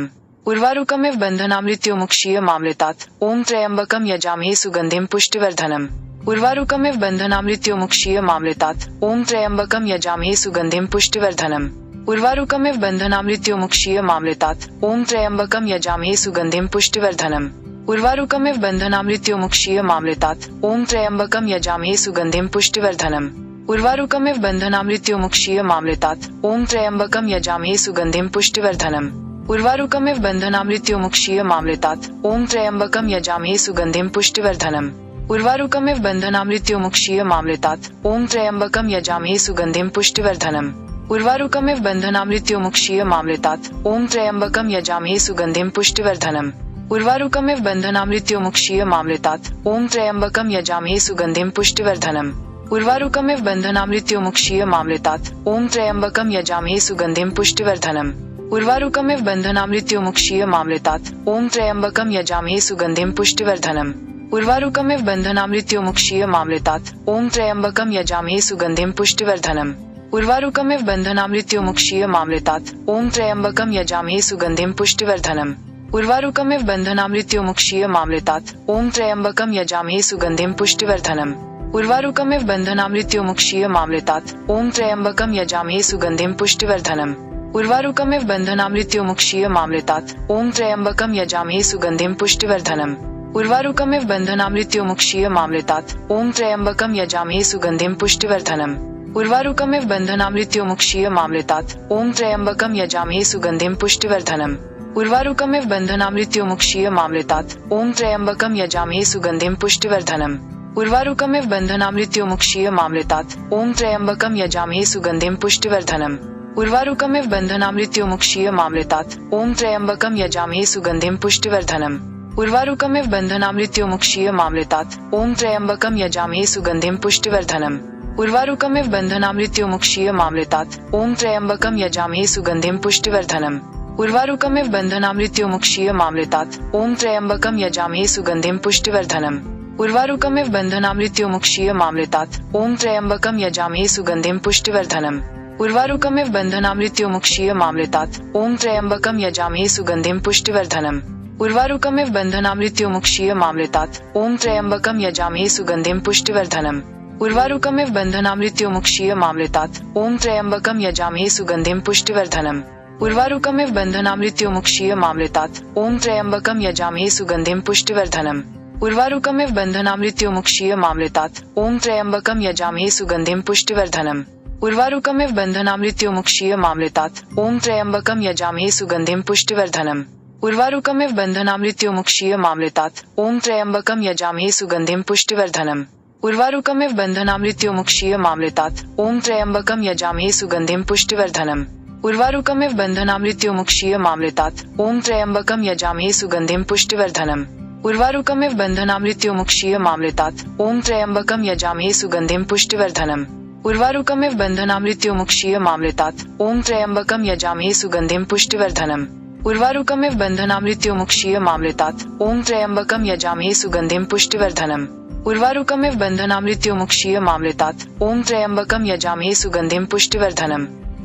Speaker 2: उर्वारुकमिव बन्धनामृत्युमुक्षीय मामृतात् ओम त्र्यम्बकं यजामहे सुगन्धिं पुष्टिवर्धनम् उर्वारुकमिव बन्धनामृत्युमुक्षीय मामृतात् ओम त्र्यम्बकं यजामहे सुगन्धिं पुष्टिवर्धनम् उर्वारुकमिव बन्धनामृत्युमुक्षीय मामृतात् ओम त्र्यम्बकं यजामहे सुगन्धिं पुष्टिवर्धनम् उर्वारुकमिव बन्धनामृत्युमुक्षीय मामृतात् ओम त्र्यम्बकं यजामहे सुगन्धिं पुष्टिवर्धनम् उर्वारुकमिव बन्धनामृत्युमुक्षीय मामृतात् ओम त्र्यम्बकं यजामहे सुगन्धिं पुष्टिवर्धनम् उर्वारुकमिव बन्धनामृत्युमुक्षीय मामृतात् ओम त्र्यम्बकं यजामहे सुगन्धिं पुष्टिवर्धनम् उर्वारुकमिव बन्धनामृत्युमुक्षीय मामृतात् ओम त्र्यम्बकं यजामहे सुगन्धिं पुष्टिवर्धनम् उर्वारुकमिव बन्धनामृत्युमुक्षीय मामृतात् ओम त्र्यम्बकं यजामहे सुगन्धिं पुष्टिवर्धनम् उर्वारुकमिव बन्धनामृत्युमुक्षीय मामृतात् ओम त्र्यम्बकं यजामहे सुगन्धिं पुष्टिवर्धनम् उर्वारुकमिव बन्धनामृत्युमुक्षीय मामृतात् ओम त्र्यम्बकं यजामहे सुगन्धिं पुष्टिवर्धनम् उर्वारुकमिव बन्धनामृत्युमुक्षीय मामृतात् ओम त्र्यम्बकं यजामहे सुगन्धिं पुष्टिवर्धनम् उर्वारुकमिव बन्धनामृत्युमुक्षीय मामृतात् ओम त्र्यम्बकं यजामहे सुगन्धिं पुष्टिवर्धनम् उर्वारुकमिव बन्धनामृत्युमुक्षीय मामृतात् ओम त्र्यम्बकं यजामहे सुगन्धिं पुष्टिवर्धनम् उर्वारुकमिव बन्धनामृत्युमुक्षीय मामृतात् ओम त्र्यम्बकं यजामहे सुगन्धिं पुष्टिवर्धनम् उर्वारुकमिव बन्धनामृत्युमुक्षीय मामृतात् ओम त्र्यम्बकं यजामहे सुगन्धिं पुष्टिवर्धनम् उर्वारुकमिव बन्धनामृत्युमुक्षीय मामृतात् ओम त्र्यम्बकं यजामहे सुगन्धिं पुष्टिवर्धनम् उर्वारुकमिव बन्धनामृत्युमुक्षीय मामृतात् ओम त्र्यम्बकं यजामहे सुगन्धिं पुष्टिवर्धनम् उर्वारुकमिव बन्धनामृत्युमुक्षीय मामृतात् ओम त्र्यम्बकं यजामहे सुगन्धिं पुष्टिवर्धनम् उर्वारुकमिव बन्धनामृत्युमुक्षीय मामृतात् ओम त्र्यम्बकम यजामहे सुगंधिम पुष्टिवर्धनम। उर्वारुकमिव बन्धनामृत्युमुक्षीय मामृतात् ओम त्र्यम्बकम यजामहे सुगंधिम पुष्टिवर्धनम। उर्वारुकमिव बन्धनामृत्युमुक्षीय मामृतात् ओम त्र्यम्बकम यजामहे सुगंधिम पुष्टिवर्धनम। उर्वारुकमिव बन्धनामृत्युमुक्षीय मामृतात् ओम त्र्यम्बकम यजामहे सुगंधिम पुष्टिवर्धनम। उर्वारुकमिव बन्धनामृत्युमुक्षीय मामृतात् ओम त्र्यम्बकम यजामहे सुगंधिम पुष्टिवर्धनम। उर्वारुकमिव बन्धनामृत्युमुक्षीय मामृतात् ओम त्र्यम्बकम यजामहे सुगंधिम पुष्टिवर्धनम। उर्वारुकमिव बन्धनामृत्युमुक्षीय मामृतात् ओम त्र्यम्बकम यजामहे सुगंधिम पुष्टिवर्धनम। उर्वारुकमिव बन्धनामृत्युमुक्षीय मामृतात् ओम त्र्यम्बकम यजामहे सुगंधिम पुष्टिवर्धनम। उर्वारुकमिव बन्धनामृत्युमुक्षीय मामृतात् ओम त्र्यम्बकम यजामहे सुगंधिम पुष्टिवर्धनम। उर्वारुकमिव बन्धनामृत्युमुक्षीय मामृतात् ओम त्र्यम्बकम यजामहे सुगंधिम पुष्टिवर्धनम। उर्वारुकमिव बन्धनामृत्युमुक्षीय मामृतात् ओम त्र्यम्बकम यजामहे सुगंधिम पुष्टिवर्धनम। उर्वारुकमिव बन्धनामृत्युमुक्षीय मामृतात् ओम त्र्यम्बकम यजामहे सुगंधिम पुष्टिवर्धनम। उर्वारुकमिव बन्धनामृत्युमुक्षीय मामृतात् ओम त्र्यम्बकम यजामहे सुगंधिम पुष्टिवर्धनम। उर्वारुकमिव बन्धनामृत्युमुक्षीय मामृतात् ओम त्र्यम्बकम यजामहे सुगंधिम पुष्टिवर्धनम। उर्वारुकमिव बन्धनामृत्युमुक्षीय मामृतात् ओम त्र्यम्बकम यजामहे सुगंधिम पुष्टिवर्धनम। उर्वारुकमिव बन्धनामृत्युमुक्षीय मामृतात् ओम त्र्यम्बकम यजामहे सुगंधिम पुष्टिवर्धनम। उर्वारुकमिव बन्धनामृत्युमुक्षीय मामृतात् ओम त्र्यम्बकम यजामहे सुगंधिम पुष्टिवर्धनम। उर्वारुकमिव बन्धनामृत्युमुक्षीय मामृतात् ओम त्र्यम्बकम यजामहे सुगंधिम पुष्टिवर्धनम। उर्वारुकमिव बन्धनामृत्युमुक्षीय मामृतात् ओम त्र्यम्बकम यजामहे सुगंधिम पुष्टिवर्धनम। उर्वारुकमिव बन्धनामृत्युमुक्षीय मामृतात् ओम त्र्यम्बकम यजामहे सुगंधिम पुष्टिवर्धनम।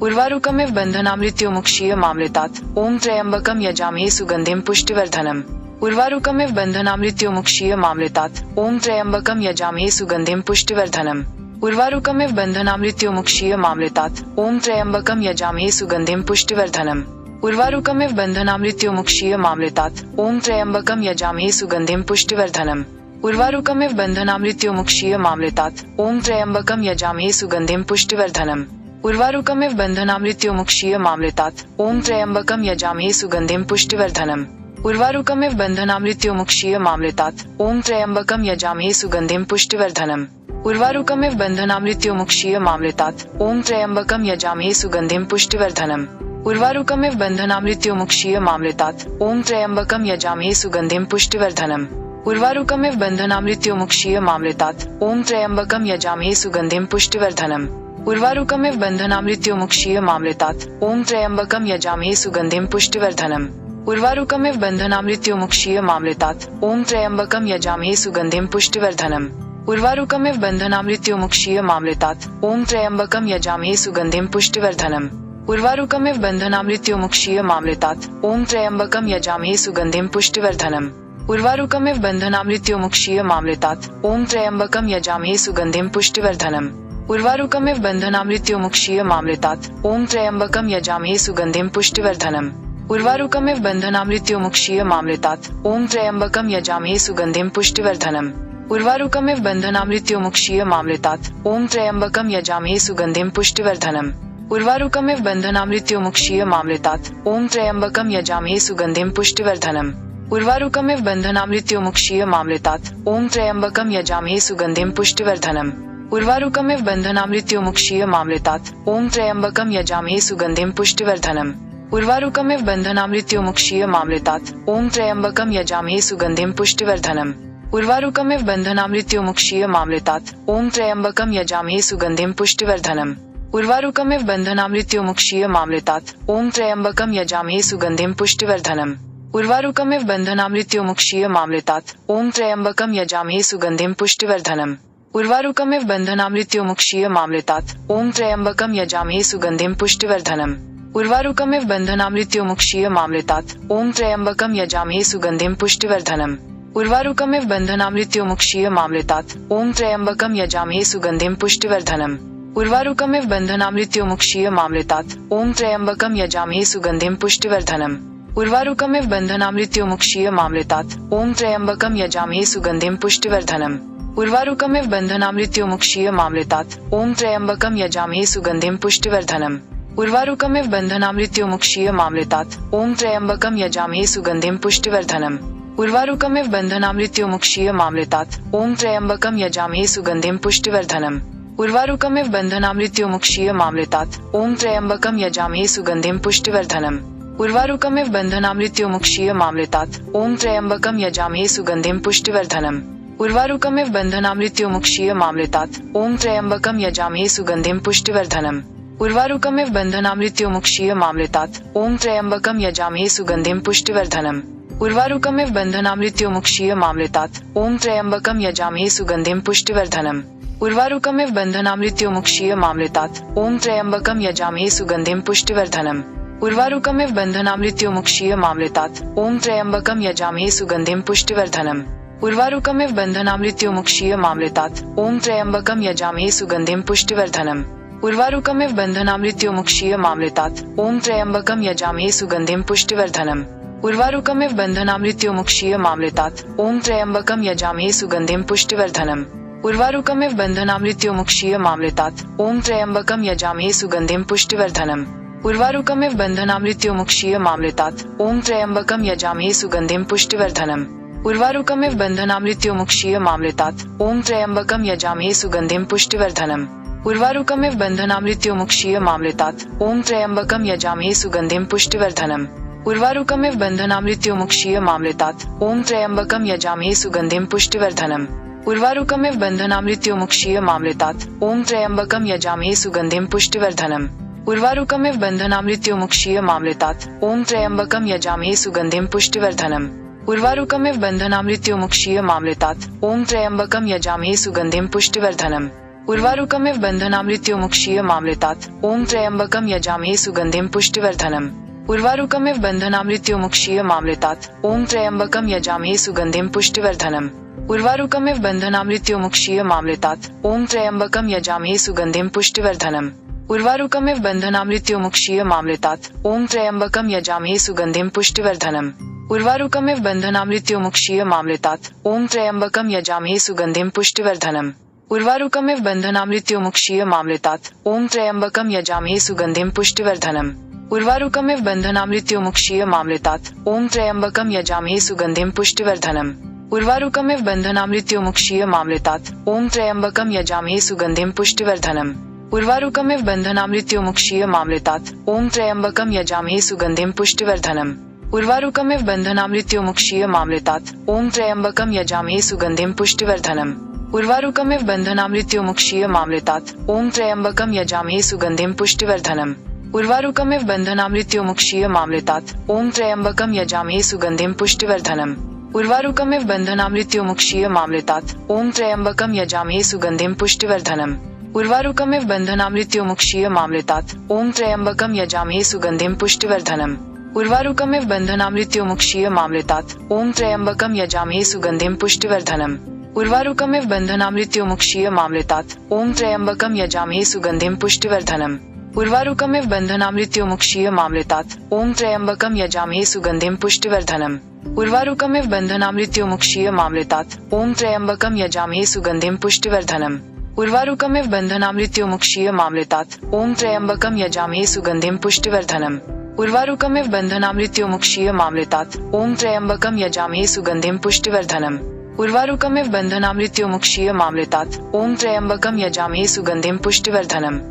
Speaker 2: उर्वारुकमिव बन्धनामृत्युमुक्षीय मामृतात् ओम त्र्यम्बकम यजामहे सुगंधिम पुष्टिवर्धनम। उर्वारुकमिव बन्धनामृत्युमुक्षीय मामृतात् ओम त्र्यम्बकम यजामहे सुगंधिम पुष्टिवर्धनम। उर्वारुकमिव बन्धनामृत्युमुक्षीय मामृतात् ओम त्र्यम्बकम यजामहे सुगंधिम पुष्टिवर्धनम। उर्वारुकमिव बन्धनामृत्युमुक्षीय मामृतात् ओम त्र्यम्बकम यजामहे सुगंधिम पुष्टिवर्धनम। उर्वारुकमिव बन्धनामृत्युमुक्षीय मामृतात् ओम त्र्यम्बकम यजामहे सुगंधिम पुष्टिवर्धनम। उर्वारुकमिव बन्धनामृत्युमुक्षीय मामृतात् ओम त्र्यम्बकम यजामहे सुगंधिम पुष्टिवर्धनम। उर्वारुकमिव बन्धनामृत्युमुक्षीय मामृतात् ओम त्र्यम्बकम यजामहे सुगंधिम पुष्टिवर्धनम। उर्वारुकमिव बन्धनामृत्युमुक्षीय मामृतात् ओम त्र्यम्बकम यजामहे सुगंधिम पुष्टिवर्धनम। उर्वारुकमिव बन्धनामृत्युमुक्षीय मामृतात् ओम त्र्यम्बकम यजामहे सुगंधिम पुष्टिवर्धनम। उर्वारुकमिव बन्धनामृत्युमुक्षीय मामृतात् ओम त्र्यम्बकम यजामहे सुगंधिम पुष्टिवर्धनम। उर्वारुकमिव बन्धनामृत्युमुक्षीय मामृतात् ओम त्र्यम्बकम यजामहे सुगंधिम पुष्टिवर्धनम। उर्वारुकमिव बन्धनामृत्युमुक्षीय मामृतात् ओम त्र्यम्बकम यजामहे सुगंधिम पुष्टिवर्धनम। उर्वारुकमिव बन्धनामृत्युमुक्षीय मामृतात् ओम त्र्यम्बकम यजामहे सुगंधिम पुष्टिवर्धनम। उर्वारुकमिव बन्धनामृत्युमुक्षीय मामृतात् ओम त्र्यम्बकम यजामहे सुगंधिम पुष्टिवर्धनम। उर्वारुकमिव बन्धनामृत्युमुक्षीय मामृतात् ओम त्र्यम्बकम यजामहे सुगंधिम पुष्टिवर्धनम। उर्वारुकमिव बन्धनामृत्युमुक्षीय मामृतात् ओम त्र्यम्बकम यजामहे सुगंधिम पुष्टिवर्धनम। उर्वारुकमिव बन्धनामृत्युमुक्षीय मामृतात् ओम त्र्यम्बकम यजामहे सुगंधिम पुष्टिवर्धनम। उर्वारुकमिव बन्धनामृत्युमुक्षीय मामृतात् ओम त्र्यम्बकम यजामहे सुगंधिम पुष्टिवर्धनम। उर्वारुकमिव बन्धनामृत्युमुक्षीय मामृतात् ओम त्र्यम्बकम यजामहे सुगंधिम पुष्टिवर्धनम। उर्वारुकमिव बन्धनामृत्युमुक्षीय मामृतात् ओम त्र्यम्बकम यजामहे सुगंधिम पुष्टिवर्धनम। उर्वारुकमिव बन्धनामृत्युमुक्षीय मामृतात् ओम त्र्यम्बकम यजामहे सुगंधिम पुष्टिवर्धनम। उर्वारुकमिव बन्धनामृत्युमुक्षीय मामृतात् ओम त्र्यम्बकम यजामहे सुगंधिम पुष्टिवर्धनम। उर्वारुकमिव बन्धनामृत्युमुक्षीय मामृतात् ओम त्र्यम्बकम यजामहे सुगंधिम पुष्टिवर्धनम। उर्वारुकमिव बन्धनामृत्युमुक्षीय मामृतात् ओम त्र्यम्बकम यजामहे सुगंधिम पुष्टिवर्धनम। उर्वारुकमिव बन्धनामृत्युमुक्षीय मामृतात् ओम त्र्यम्बकम यजामहे सुगंधिम पुष्टिवर्धनम। उर्वारुकमिव बन्धनामृत्युमुक्षीय मामृतात् ओम त्र्यम्बकम यजामहे सुगंधिम पुष्टिवर्धनम। उर्वारुकमिव बन्धनामृत्युमुक्षीय मामृतात् ओम त्र्यम्बकम यजामहे सुगंधिम पुष्टिवर्धनम। उर्वारुकमिव बन्धनामृत्युमुक्षीय मामृतात् ओम त्र्यम्बकम यजामहे सुगंधिम पुष्टिवर्धनम। उर्वारुकमिव बन्धनामृत्युमुक्षीय मामृतात् ओम त्र्यम्बकम यजामहे सुगंधिम पुष्टिवर्धनम। उर्वारुकमिव बन्धनामृत्युमुक्षीय मामृतात् ओम त्र्यम्बकम यजामहे सुगंधिम पुष्टिवर्धनम। उर्वारुकमिव बन्धनामृत्युमुक्षीय मामृतात् ओम त्र्यम्बकम यजामहे सुगंधिम पुष्टिवर्धनम। उर्वारुकमिव बन्धनामृत्युमुक्षीयमामृतात् ओम त्र्यम्बकं यजामहे सुगन्धिं पुष्टिवर्धनम् उर्वारुकमिव बन्धनामृत्युमुक्षीयमामृतात् ओम त्र्यम्बकं यजामहे सुगन्धिं पुष्टिवर्धनम् उर्वारुकमिव बन्धनामृत्युमुक्षीयमामृतात् ओम त्र्यम्बकं यजामहे सुगन्धिं पुष्टिवर्धनम् उर्वारुकमिव बन्धनामृत्युमुक्षीयमामृतात् ओम त्र्यम्बकं यजामहे सुगन्धिं पुष्टिवर्धनम् उर्वारुकमिव बन्धनामृत्युमुक्षीयमामृतात् ओम त्र्यम्बकं यजामहे सुगन्धिं पुष्टिवर्धनम् उर्वारुकमिव बन्धनामृत्युमुक्षीयमामृतात् ओम त्र्यम्बकं यजामहे सुगन्धिं पुष्टिवर्धनम् उर्वारुकमिव बन्धनामृत्युमुक्षीयमामृतात् ओम त्र्यम्बकं यजामहे सुगन्धिं पुष्टिवर्धनम् उर्वारुकमिव बन्धनामृत्युमुक्षीयमामृतात् ओम त्र्यम्बकं यजामहे सुगन्धिं पुष्टिवर्धनम् उर्वारुकमिव बन्धनामृत्युमुक्षीयमामृतात् ओम त्र्यम्बकं यजामहे सुगन्धिं पुष्टिवर्धनम् उर्वारुकमिव बन्धनामृत्युमुक्षीयमामृतात् ओम त्र्यम्बकं यजामहे सुगन्धिं पुष्टिवर्धनम् उर्वारुकमिव बन्धनामृत्युमुक्षीयमामृतात् ओम त्र्यम्बकं यजामहे सुगन्धिं पुष्टिवर्धनम् उर्वारुकमिव बन्धनामृत्युमुक्षीयमामृतात् ओम त्र्यम्बकं यजामहे सुगन्धिं पुष्टिवर्धनम् उर्वारुकमिव बन्धनामृत्युमुक्षीयमामृतात् ओम त्र्यम्बकं यजामहे सुगन्धिं पुष्टिवर्धनम् उर्वारुकमिव बन्धनामृत्युमुक्षीयमामृतात् ओम त्र्यम्बकं यजामहे सुगन्धिं पुष्टिवर्धनम् उर्वारुकमिव बन्धनामृत्युमुक्षीयमामृतात् ओम त्र्यम्बकं यजामहे सुगन्धिं पुष्टिवर्धनम् उर्वारुकमिव बन्धनामृत्युमुक्षीयमामृतात् ओम त्र्यम्बकं यजामहे सुगन्धिं पुष्टिवर्धनम् उर्वारुकमिव बन्धनामृत्युमुक्षीयमामृतात् ओम त्र्यम्बकं यजामहे सुगन्धिं पुष्टिवर्धनम् उर्वारुकमिव बन्धनामृत्युमुक्षीयमामृतात् ओम त्र्यम्बकं यजामहे सुगन्धिं पुष्टिवर्धनम् उर्वारुकमिव बन्धनामृत्युमुक्षीयमामृतात् ओम त्र्यम्बकं यजामहे सुगन्धिं पुष्टिवर्धनम् उर्वारुकमिव बन्धनामृत्युमुक्षीयमामृतात् ओम त्र्यम्बकं यजामहे सुगन्धिं पुष्टिवर्धनम् उर्वारुकमिव बन्धनामृत्युमुक्षीयमामृतात् ओम त्र्यम्बकं यजामहे सुगन्धिं पुष्टिवर्धनम् उर्वारुकमिव बन्धनामृत्युमुक्षीयमामृतात् ओम त्र्यम्बकं यजामहे सुगन्धिं पुष्टिवर्धनम् उर्वारुकमिव बन्धनामृत्युमुक्षीयमामृतात् ओम त्र्यम्बकं यजामहे सुगन्धिं पुष्टिवर्धनम् उर्वारुकमिव बन्धनामृत्युमुक्षीयमामृतात् ओम त्र्यम्बकं यजामहे सुगन्धिं पुष्टिवर्धनम् उर्वारुकमिव बन्धनामृत्युमुक्षीयमामृतात् ओम त्र्यम्बकं यजामहे सुगन्धिं पुष्टिवर्धनम् उर्वारुकमिव बन्धनामृत्युमुक्षीयमामृतात् ओम त्र्यम्बकं यजामहे सुगन्धिं पुष्टिवर्धनम् उर्वारुकमिव बन्धनामृत्युमुक्षीयमामृतात् ओम त्र्यम्बकं यजामहे सुगन्धिं पुष्टिवर्धनम् उर्वारुकमिव बन्धनामृत्युमुक्षीयमामृतात् ओम त्र्यम्बकं यजामहे सुगन्धिं पुष्टिवर्धनम् उर्वारुकमिव बन्धनामृत्युमुक्षीयमामृतात् ओम त्र्यम्बकं यजामहे सुगन्धिं पुष्टिवर्धनम् उर्वारुकमिव बन्धनामृत्युमुक्षीयमामृतात् ओम त्र्यम्बकं यजामहे सुगन्धिं पुष्टिवर्धनम् उर्वारुकमिव बन्धनामृत्युमुक्षीयमामृतात् ओम त्र्यम्बकं यजामहे सुगन्धिं पुष्टिवर्धनम् उर्वारुकमिव बन्धनामृत्युमुक्षीयमामृतात् ओम त्र्यम्बकं यजामहे सुगन्धिं पुष्टिवर्धनम् उर्वारुकमिव बन्धनामृत्युमुक्षीयमामृतात् ओम त्र्यम्बकं यजामहे सुगन्धिं पुष्टिवर्धनम् उर्वारुकमिव बन्धनामृत्युमुक्षीयमामृतात् ओम त्र्यम्बकं यजामहे सुगन्धिं पुष्टिवर्धनम् उर्वारुकमिव बन्धनामृत्युमुक्षीयमामृतात् ओम त्र्यम्बकं यजामहे सुगन्धिं पुष्टिवर्धनम् उर्वारुकमिव बन्धनामृत्युमुक्षीयमामृतात् ओम त्र्यम्बकं यजामहे सुगन्धिं पुष्टिवर्धनम् उर्वारुकमिव बन्धनामृत्युमुक्षीयमामृतात् ओम त्र्यम्बकं यजामहे सुगन्धिं पुष्टिवर्धनम् उर्वारुकमिव बन्धनामृत्युमुक्षीयमामृतात् ओम त्र्यम्बकं यजामहे सुगन्धिं पुष्टिवर्धनम् उर्वारुकमिव बन्धनामृत्युमुक्षीयमामृतात् ओम त्र्यम्बकं यजामहे सुगन्धिं पुष्टिवर्धनम् उर्वारुकमिव बन्धनामृत्युमुक्षीयमामृतात् ओम त्र्यम्बकं यजामहे सुगन्धिं पुष्टिवर्धनम् उर्वारुकमिव बन्धनामृत्युमुक्षीयमामृतात् ओम त्र्यम्बकं यजामहे सुगन्धिं पुष्टिवर्धनम्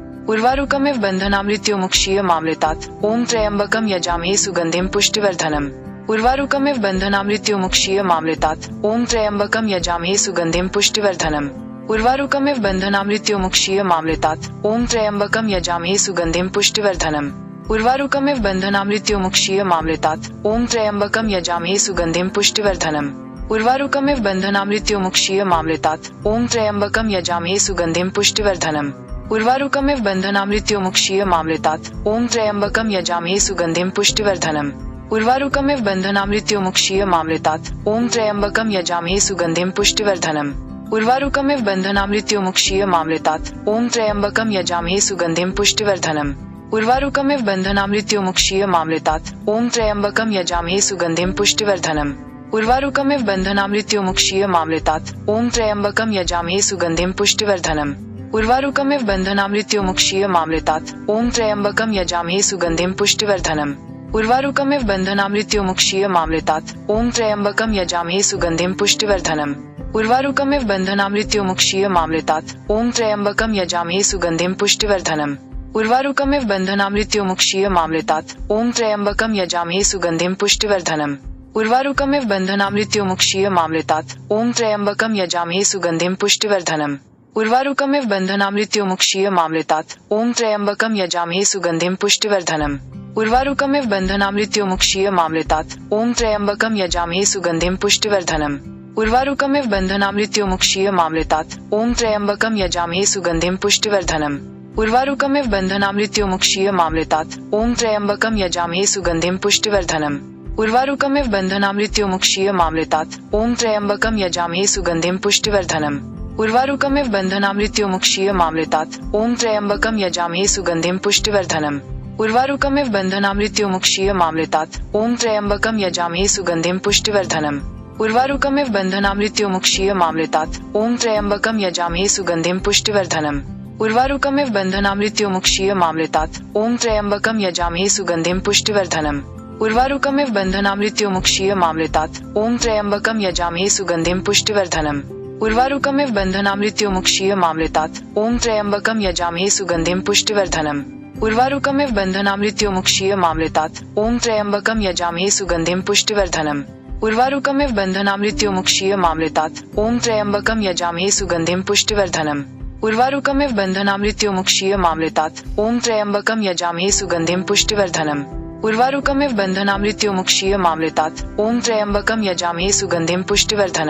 Speaker 2: उर्वारुकमिव बन्धनामृत्युमुक्षीयमामृतात् ओम त्र्यम्बकं यजामहे सुगन्धिं पुष्टिवर्धनम् उर्वारुकमिव बन्धनामृत्युमुक्षीयमामृतात् ओम त्र्यम्बकं यजामहे सुगन्धिं पुष्टिवर्धनम् उर्वारुकमिव बन्धनामृत्युमुक्षीयमामृतात् ओम त्र्यम्बकं यजामहे सुगन्धिं पुष्टिवर्धनम् उर्वारुकमिव बन्धनामृत्युमुक्षीयमामृतात् ओम त्र्यम्बकं यजामहे सुगन्धिं पुष्टिवर्धनम् उर्वारुकमिव बन्धनामृत्युमुक्षीयमामृतात् ओम त्र्यम्बकं यजामहे सुगन्धिं पुष्टिवर्धनम् उर्वारुकमिव बन्धनामृत्युमुक्षीयमामृतात् ओम त्र्यम्बकं यजामहे सुगन्धिं पुष्टिवर्धनम् उर्वारुकमिव बन्धनामृत्युमुक्षीयमामृतात् ओम त्र्यम्बकं यजामहे सुगन्धिं पुष्टिवर्धनम् उर्वारुकमिव बन्धनामृत्युमुक्षीयमामृतात् ओम त्र्यम्बकं यजामहे सुगन्धिं पुष्टिवर्धनम् उर्वारुकमिव बन्धनामृत्युमुक्षीयमामृतात् ओम त्र्यम्बकं यजामहे सुगन्धिं पुष्टिवर्धनम् उर्वारुकमिव बन्धनामृत्युमुक्षीयमामृतात् ओम त्र्यम्बकं यजामहे सुगन्धिं पुष्टिवर्धनम् उर्वारुकमिव बन्धनामृत्युमुक्षीय मामृतात् ओम त्र्यम्बकं यजामहे सुगन्धिं पुष्टिवर्धनम् उर्वारुकमिव बन्धनामृत्युमुक्षीय मामृतात् ओम त्र्यम्बकं यजामहे सुगन्धिं पुष्टिवर्धनम् उर्वारुकमिव बन्धनामृत्युमुक्षीय मामृतात् ओम त्र्यम्बकं यजामहे सुगन्धिं पुष्टिवर्धनम् उर्वारुकमिव बन्धनामृत्युमुक्षीय मामृतात् ओम त्र्यम्बकं यजामहे सुगन्धिं पुष्टिवर्धनम् उर्वारुकमिव बन्धनामृत्युमुक्षीय मामृतात् ओम त्र्यम्बकं यजामहे सुगन्धिं पुष्टिवर्धनम् उर्वारुकमिव बन्धनामृत्युमुक्षीय मामृतात् ओम त्र्यम्बकं यजामहे सुगन्धिं पुष्टिवर्धनम् उर्वारुकमिव बन्धनामृत्युमुक्षीय मामृतात् ओम त्र्यम्बकं यजामहे सुगन्धिं पुष्टिवर्धनम् उर्वारुकमिव बन्धनामृत्युमुक्षीय मामृतात् ओम त्र्यम्बकं यजामहे सुगन्धिं पुष्टिवर्धनम् उर्वारुकमिव बन्धनामृत्युमुक्षीय मामृतात् ओम त्र्यम्बकं यजामहे सुगन्धिं पुष्टिवर्धनम् उर्वारुकमिव बन्धनामृत्युमुक्षीय मामृतात् ओम त्र्यम्बकं यजामहे सुगन्धिं पुष्टिवर्धनम् उर्वारुकमिव बन्धनामृत्युमुक्षीय मामृतात् ओम त्र्यम्बकं यजामहे सुगन्धिं पुष्टिवर्धनम् उर्वारुकमिव बन्धनामृत्युमुक्षीय मामृतात् ओम त्र्यम्बकं यजामहे सुगन्धिं पुष्टिवर्धनम् उर्वारुकमिव बन्धनामृत्युमुक्षीय मामृतात् ओम त्र्यम्बकं यजामहे सुगन्धिं पुष्टिवर्धनम् उर्वारुकमिव बन्धनामृत्युमुक्षीय मामृतात् ओम त्र्यम्बकं यजामहे सुगन्धिं पुष्टिवर्धनम् उर्वारुकमिव बन्धनामृत्युमुक्षीय मामृतात् ओम त्र्यम्बकं यजामहे सुगन्धिं पुष्टिवर्धनम् उर्वारुकमिव बन्धनामृत्युमुक्षीय मामृतात् ओम त्र्यम्बकं यजामहे सुगन्धिं पुष्टिवर्धनम् उर्वारुकमिव बन्धनामृत्युमुक्षीय मामृतात् ओम त्र्यम्बकं यजामहे सुगन्धिं पुष्टिवर्धनम् उर्वारुकमिव बन्धनामृत्युमुक्षीय मामृतात् ओम त्र्यम्बकं यजामहे सुगन्धिं पुष्टिवर्धनम् उर्वारुकमिव बन्धनामृत्युमुक्षीय मामृतात् ओम त्र्यम्बकं यजामहे सुगन्धिं पुष्टिवर्धनम् उर्वारुकमिव बन्धनामृत्युमुक्षीय मामृतात् ओम त्र्यम्बकं यजामहे सुगन्धिं पुष्टिवर्धनम्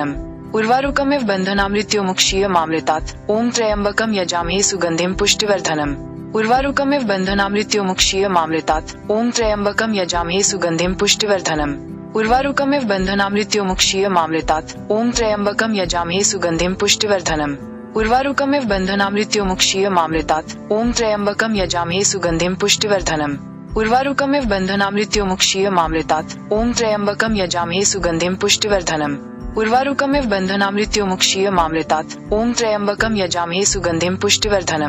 Speaker 2: उर्वारुकमिव बन्धनामृत्युमुक्षीय मामृतात् ओम त्र्यम्बकं यजामहे सुगन्धिं पुष्टिवर्धनम् उर्वारुकमिव बन्धनामृत्युमुक्षीय मामृतात् ओम त्र्यम्बकं यजामहे सुगन्धिं पुष्टिवर्धनम् उर्वारुकमिव बन्धनामृत्युमुक्षीय मामृतात् ओम त्र्यम्बकं यजामहे सुगन्धिं पुष्टिवर्धनम् उर्वारुकमिव बन्धनामृत्युमुक्षीय मामृतात् ओम त्र्यम्बकं यजामहे सुगन्धिं पुष्टिवर्धनम् उर्वारुकमिव बन्धनामृत्युमुक्षीय मामृतात् ओम त्र्यम्बकं यजामहे सुगन्धिं पुष्टिवर्धनम् उर्वारुकमिव बन्धनामृत्युमुक्षीय मामृतात् ओम त्र्यम्बकं यजामहे सुगन्धिं पुष्टिवर्धनम्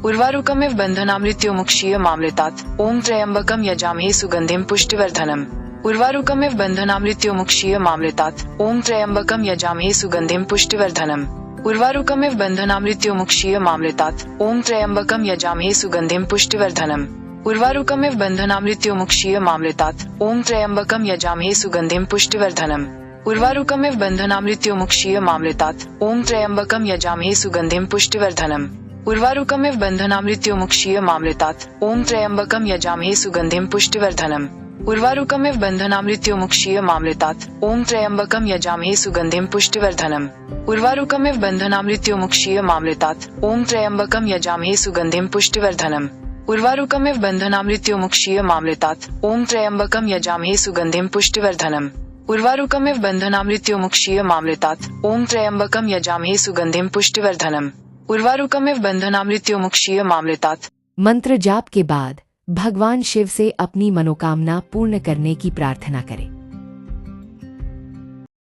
Speaker 2: उर्वारुकमिव बन्धनामृत्युमुक्षीय मामृतात् ओम त्र्यम्बकं यजामहे सुगन्धिं पुष्टिवर्धनम् उर्वारुकमिव बन्धनामृत्युमुक्षीय मामृतात् ओम त्र्यम्बकं यजामहे सुगन्धिं पुष्टिवर्धनम् उर्वारुकमिव बन्धनामृत्युमुक्षीय मामृतात् ओम त्र्यम्बकं यजामहे सुगन्धिं पुष्टिवर्धनम् उर्वारुकमिव बन्धनामृत्युमुक्षीय मामृतात् ओम त्र्यम्बकं यजामहे सुगन्धिं पुष्टिवर्धनम् उर्वारुकमिव बन्धनामृत्युमुक्षीय मामृतात् ओम त्र्यम्बकं यजामहे सुगन्धिं पुष्टिवर्धनम् उर्वारुकमिव बन्धनामृत्युमुक्षीय मामृतात् ओम त्र्यम्बकं यजामहे सुगन्धिं पुष्टिवर्धनम् उर्वारुकमिव बन्धनामृत्युमुक्षीय मामृतात् ओम त्र्यम्बकं यजामहे सुगन्धिं पुष्टिवर्धनम् उर्वारुकमिव बन्धनामृत्युमुक्षीय मामृतात् ओम त्र्यम्बकं यजामहे सुगन्धिं पुष्टिवर्धनम् उर्वारुकमिव बन्धनामृत्युमुक्षीय मामृतात् ओम त्र्यम्बकं यजामहे सुगन्धिं पुष्टिवर्धनम् उर्वारुकमिव बन्धनामृत्युमुक्षीय मामृतात् ओम त्र्यम्बकं यजामहे सुगन्धिं पुष्टिवर्धनम् उर्वारुकमिव बन्धनामृत्युमुक्षीय मामृतात्।
Speaker 1: मंत्र जाप के बाद भगवान शिव से अपनी मनोकामना पूर्ण करने की प्रार्थना करें।